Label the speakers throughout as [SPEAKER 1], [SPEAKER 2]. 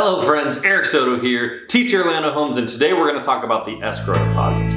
[SPEAKER 1] Hello friends, Eric Soto here, TC Orlando Homes, and today we're going to talk about the escrow deposit.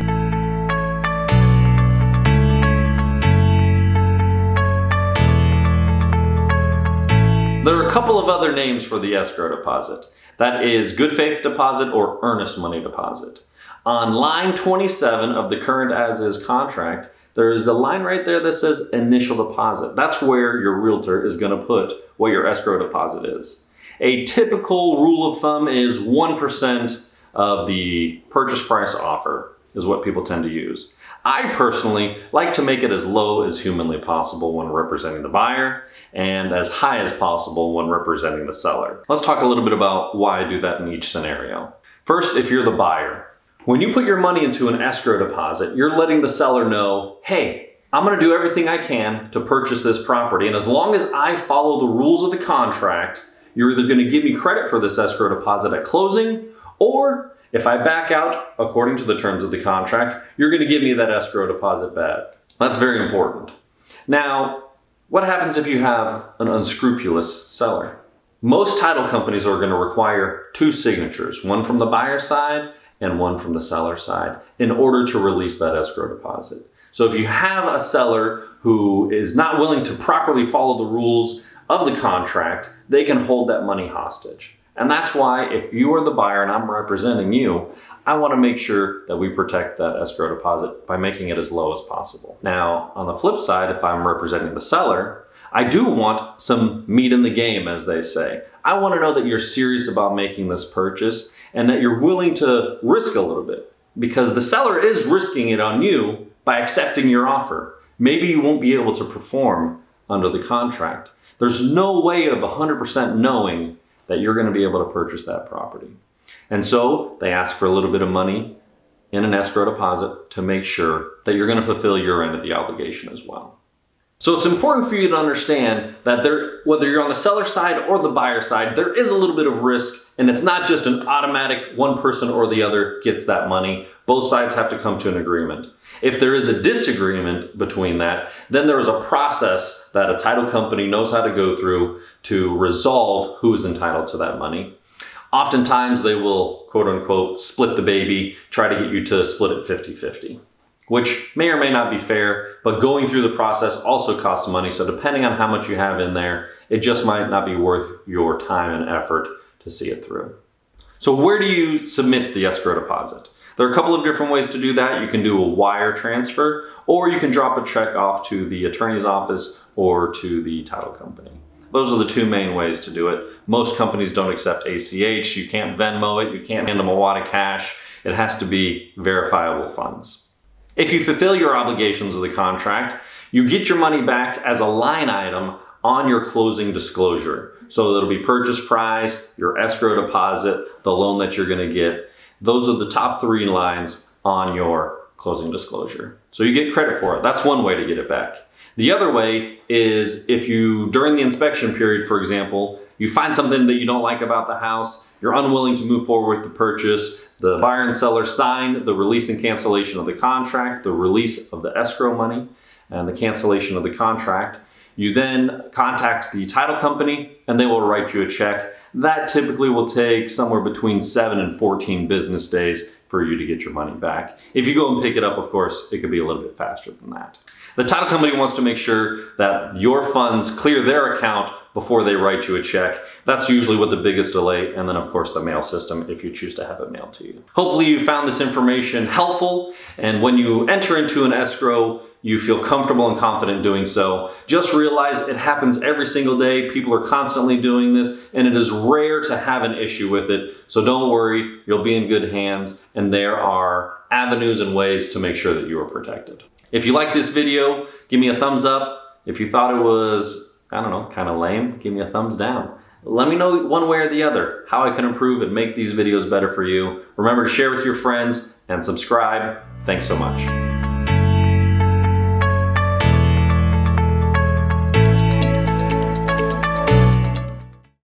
[SPEAKER 1] There are a couple of other names for the escrow deposit. That is good faith deposit or earnest money deposit. On line 27 of the current as-is contract, there is a line right there that says initial deposit. That's where your realtor is going to put what your escrow deposit is. A typical rule of thumb is 1% of the purchase price offer is what people tend to use. I personally like to make it as low as humanly possible when representing the buyer and as high as possible when representing the seller. Let's talk a little bit about why I do that in each scenario. First, if you're the buyer, when you put your money into an escrow deposit, you're letting the seller know, hey, I'm going to do everything I can to purchase this property, and as long as I follow the rules of the contract, you're either going to give me credit for this escrow deposit at closing, or if I back out according to the terms of the contract, you're going to give me that escrow deposit back. That's very important. Now, what happens if you have an unscrupulous seller? Most title companies are going to require two signatures, one from the buyer side and one from the seller side, in order to release that escrow deposit. So if you have a seller who is not willing to properly follow the rules of the contract, they can hold that money hostage. And that's why if you are the buyer and I'm representing you, I want to make sure that we protect that escrow deposit by making it as low as possible. Now, on the flip side, if I'm representing the seller, I do want some meat in the game, as they say. I want to know that you're serious about making this purchase and that you're willing to risk a little bit, because the seller is risking it on you by accepting your offer. Maybe you won't be able to perform under the contract. There's no way of 100% knowing that you're going to be able to purchase that property. And so they ask for a little bit of money in an escrow deposit to make sure that you're going to fulfill your end of the obligation as well. So it's important for you to understand that whether you're on the seller side or the buyer side, there is a little bit of risk, and it's not just an automatic one person or the other gets that money. Both sides have to come to an agreement. If there is a disagreement between that, then there is a process that a title company knows how to go through to resolve who is entitled to that money. Oftentimes they will, quote unquote, split the baby, try to get you to split it 50-50. Which may or may not be fair, but going through the process also costs money. So depending on how much you have in there, it just might not be worth your time and effort to see it through. So where do you submit the escrow deposit? There are a couple of different ways to do that. You can do a wire transfer, or you can drop a check off to the attorney's office or to the title company. Those are the two main ways to do it. Most companies don't accept ACH. You can't Venmo it. You can't hand them a wad of cash. It has to be verifiable funds. If you fulfill your obligations of the contract, you get your money back as a line item on your closing disclosure. So it'll be purchase price, your escrow deposit, the loan that you're going to get. Those are the top three lines on your closing disclosure. So you get credit for it. That's one way to get it back. The other way is if you, during the inspection period, for example, you find something that you don't like about the house, you're unwilling to move forward with the purchase, the buyer and seller sign the release and cancellation of the contract, the release of the escrow money, and the cancellation of the contract. You then contact the title company and they will write you a check. That typically will take somewhere between 7 and 14 business days for you to get your money back. If you go and pick it up, of course, it could be a little bit faster than that. The title company wants to make sure that your funds clear their account before they write you a check. That's usually what the biggest delay, and then of course the mail system if you choose to have it mailed to you. Hopefully you found this information helpful, and when you enter into an escrow, you feel comfortable and confident doing so. Just realize it happens every single day. People are constantly doing this, and it is rare to have an issue with it. So don't worry, you'll be in good hands, and there are avenues and ways to make sure that you are protected. If you like this video, give me a thumbs up. If you thought it was, I don't know, kind of lame, give me a thumbs down. Let me know one way or the other how I can improve and make these videos better for you. Remember to share with your friends and subscribe. Thanks so much.